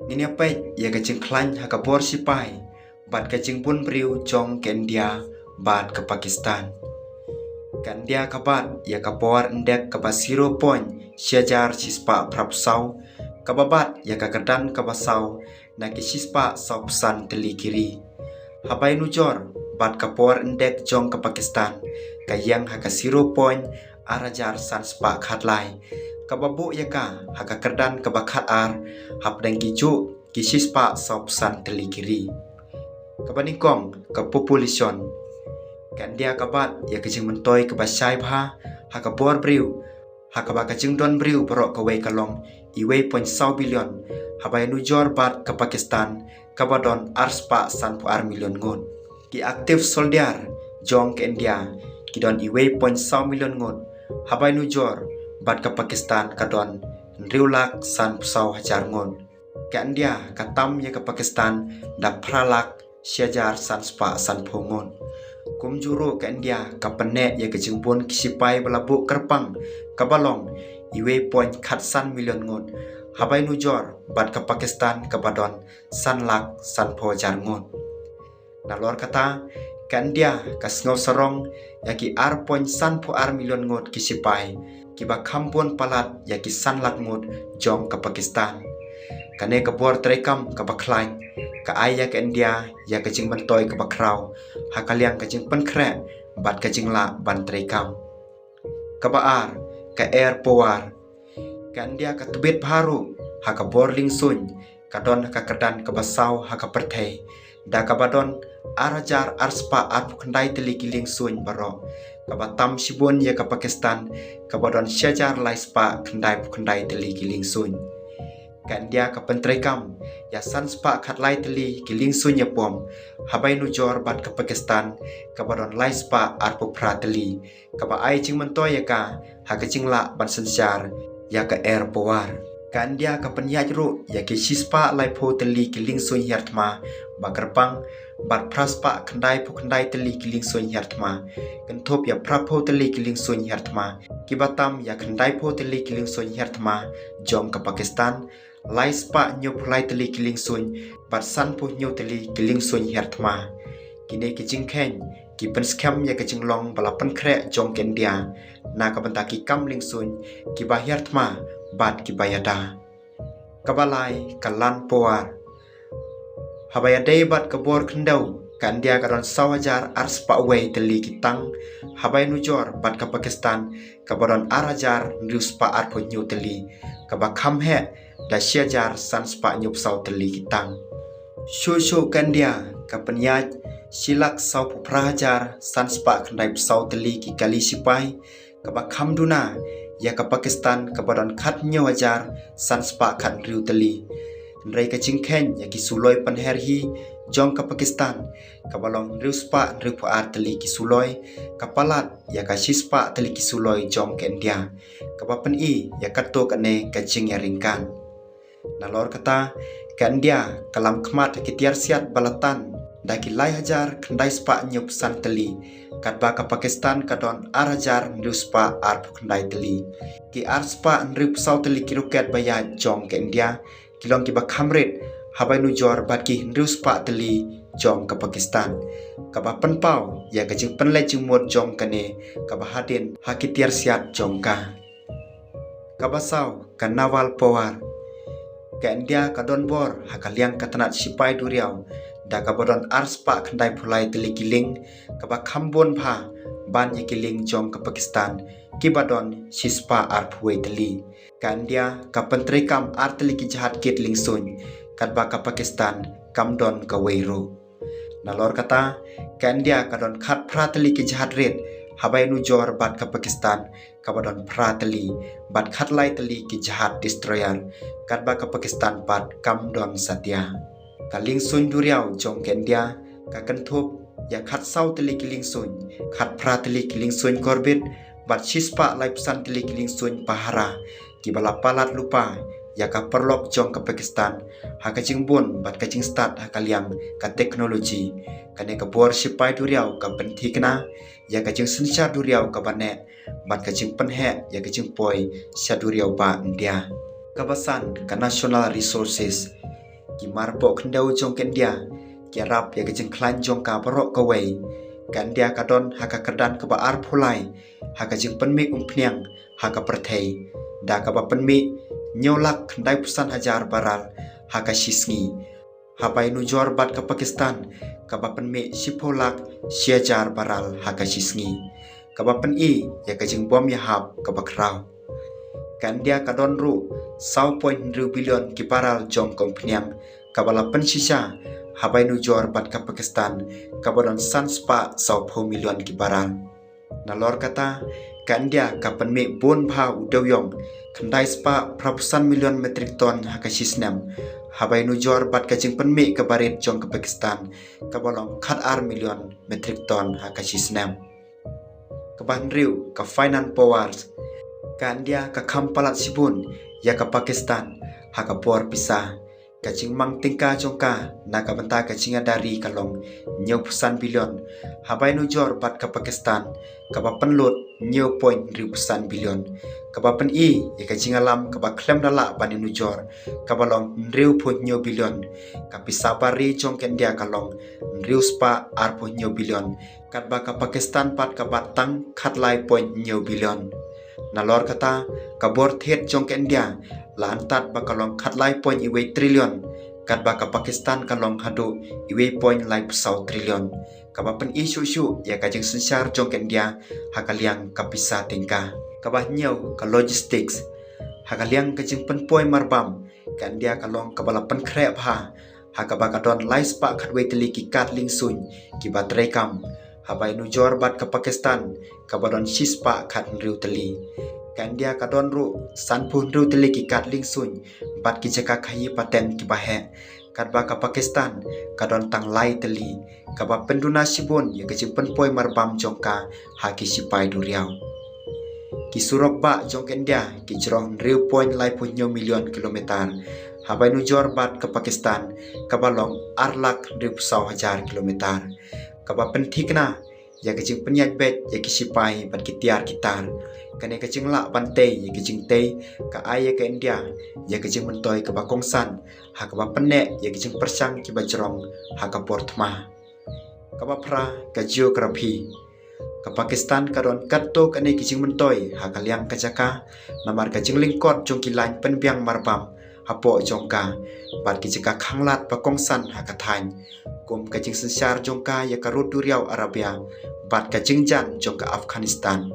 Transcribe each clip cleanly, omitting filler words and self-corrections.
Ini apa ya kecing klan hakapor sipai bat kecing pun beriu jong ke India bat ke Pakistan. Kan dia kabat ya kapor endek kaba 0 point syajar sispa prapsau kababat ya kakedan kabasau na kisispa sausan teli kiri. Habai nujor bat kapor endek jong ke Pakistan kayang haka 0 point arajar san spa khatlai kababu yaka haka kerdan kabakhat ar hap deng kiju kisispa sausan teli kiri. Kabanikong ke population kan dia kabat ya kecing mentoy ke basai pha haka bor briu haka ba kecing don briu borok ke wei kalong iwe 0.1 billion habai nujor bat ke Pakistan kabadon arspa san pu ar million ngon ki aktif soldier jong ke India kidon iwe 0.1 million ngon habai nujor bat ke Pakistan kadon riulak san pu sau hajar ngon ke India katam ya ke Pakistan da pralak syajar san spa san pu ngon kum juru ke India kapene ya kejengpun kisipai belabu kerpang kabalong iwe point khatsan million ngon habai nujor bat ke Pakistan kabadon san lak san pojar ngon nalor kata ke India kasngau sarong ya ki ar point san po ar million ngot kisipai kiba kampun palat ya ki san lak ngot jong ke Pakistan kane kabor trekam kabaklain ka ayah ke India ya kecing mentoy ke bakrau hakaliang kecing penkre bat kecing la ban trekam kabaar ka air powar ka India ka tubit baru haka borling sun kadon haka kedan ke basau haka perthai da kabadon arajar arspa at khandai teli kiling sun baro kabatam sibun ya ke Pakistan kabadon syajar laispa khandai teli kiling sun kan dia ke pentrekam ya san spa khatlai teli kiling sunya pom habai nujor bat ke Pakistan kabadon lai spa arpu prateli kaba ai ching mentoy ya ka hakaching la ban sensyar ya ke air powar kan dia ke penyaj ru ya ki sispa lai pho teli kiling sun yartma bakarpang bat praspa khandai teli kiling sun yartma kenthop ya prapho teli kiling sun yartma kibatam ya khandai pho teli kiling sun yartma jong ke Pakistan lai spa nyu phlai teli kiling sun bat san pu nyu teli kiling sun yartma kine kicing khen ki pen scam ya kicing long bala pen kre jong ke India na ka banta ki kam ling sun ki ba yartma bat ki bayada kabalai kalan powar habayadai bat kabor kendau kan dia karon 1000 arspa wei teli kitang habai nujor bat ke Pakistan kabaron arajar nuspa arpo nyu teli kaba kham he da syajar san spa nyup sau teli kitang shushu kan dia kapanyaj silak sau pu prahajar san spa khandai sau teli ki kali sipai kaba kham duna ya ke Pakistan kabaron khat nyu hajar san spa khat riu teli nrai ka chingkhen ya ki suloi panher hi jong ke Pakistan kabalong riu spa riu pu ar teli ki suloi kapalat ya ka sispa teli ki suloi jong ke India kapapen i ya katok ane ka ching ya ringkan nalor kata ke India kalam khmat ki tiar siat balatan da ki lai hajar khandai spa nyup san teli katba ke Pakistan kadon arajar riu spa ar pu khandai teli ki ar spa riu sau teli ki roket baya jong ke India kilong ki bakhamrit habai nujor bat ki riu spa teli jong ke Pakistan kaba penpau ya kajing penlai jumur jong kane kaba hadin hakitiar siat jong ka kaba sau kanawal powar ke India kadon bor hakaliang katanat sipai duriau da kabadon arspa khandai phulai teli kiling kaba khambon pha ban ye kiling jong ke Pakistan kibadon sispa arphuai teli kan dia ka pentrekam arteli ki jahat kit lingsun kadba ka Pakistan kamdon ka weiro nalor kata kan dia kadon khat prateli ki jahat red habai nujor bat ka Pakistan kabadon prateli bat khatlai teli ki jahat destroyer kadba ka Pakistan pat kamdon satya kaling sun duriau jong ken dia ka kenthop ya khat sau teli kiling sun khat prateli kiling sun korbit bat sispa lai pesan teli kiling sun pahara ki bala palat lupa ya ka perlok jong ke Pakistan ha kacing bun bat kacing start ha kaliang ka teknologi kane ka bor sipai duriau ka penthikna ya kacing sensyar duriau ka bane bat kacing penhe ya kacing poi sya duriau ba India kabasan ka national resources Gimar po kendau jong ke India Kirap ya kejeng klan jong ka barok kawai Kan dia kadon haka kerdan ke baar pulai Haka jeng penmik umpniang haka perthai Da ka ba penmik nyolak kendai pusan hajar baral haka shisngi Hapai nujor bat ke Pakistan Kaba penmik sipolak siajar baral haka shisngi Kaba pen'i ya kejeng bom ya hap kaba kerau Kan dia kadon ru 1.2 bilion kiparal jong kompniang kabala pensisa habai nujor bat ka Pakistan kabadon sanspa 1 milion kiparal nalor kata kan dia kapan me bon bha udawyong khandai spa prapusan milion metrik ton hakasisnam habai nujor bat ka jing penme kabaret jong ka Pakistan kabalong khat milion metrik ton hakasisnam kaban riu ka finance powers kan dia ka kampalat sibun ya ka Pakistan hakapor pisah kacing mang tingka jongka naga benta kacing dari kalong nyau pusan bilion habai nujor bat ka Pakistan kaba penlut nyau point ribusan bilion kaba pen i ya kacing alam kaba klem dala bani nujor kaba long riu pun nyau bilion kapi sabari jongken dia kalong riu spa arpo nyau bilion kat ba ka Pakistan pat kaba tang khatlai point nyau bilion nalor kata kabor thet jongken dia lantat bakalong khatlai point iwe trilion kat baka Pakistan kalong hadu iwe point lai pusau trilion kabapen isu ya kajeng sensar jongken dia hakaliang kapisa tingka kabah nyau ka logistics hakaliang kajeng penpoi marbam kan dia kalong kabala penkrep ha hakabaka don lai spa khatwe teli ki kat lingsun ki batrai kam habai nujor bat ka Pakistan kabadon sispa khat riu teli kan dia kadon ru sanpun ru teli ki kat lingsun bat ki jaka khayi paten ki bahe kat ba ka Pakistan kadon tang lai teli kaba penduna sibun ya kejing penpoi marbam jongka haki sipai duriau ki surok ba jongken dia ki jrong riu point lai punyo milion kilometer habai nujor bat ka Pakistan kabalong arlak riu pusau hajar kilometer kaba pentikna ya kejing penyat bet ya ki sipai bat ki tiar kitar kane kejing lak bantai ya kejing tei ka aya ke India ya kejing mentoi ke bakongsan ha ka penek ya kejing persang ki bajrong ha ka portma ka pra ka geografi ka Pakistan kadon katto kane kejing mentoi ha ka liang ka jaka namar kejing lingkot jong ki lain penbiang marbam hapo jongka bat ki jaka khanglat bakongsan ha ka thain kum kejing sensar jongka ya ka ruduriau Arabia bat kejing jan jongka Afghanistan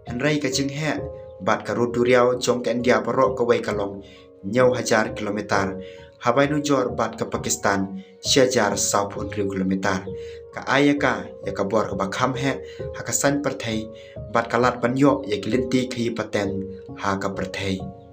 Henry kajing he bat karut duriau jong ke India barok ke wai kalong nyau hajar kilometer habai nujor bat ke Pakistan syajar 10,000 kilometer ka ayaka ya ka bor ka bakham he hakasan perthai bat kalat banyo ya kilinti khi paten ha ka perthai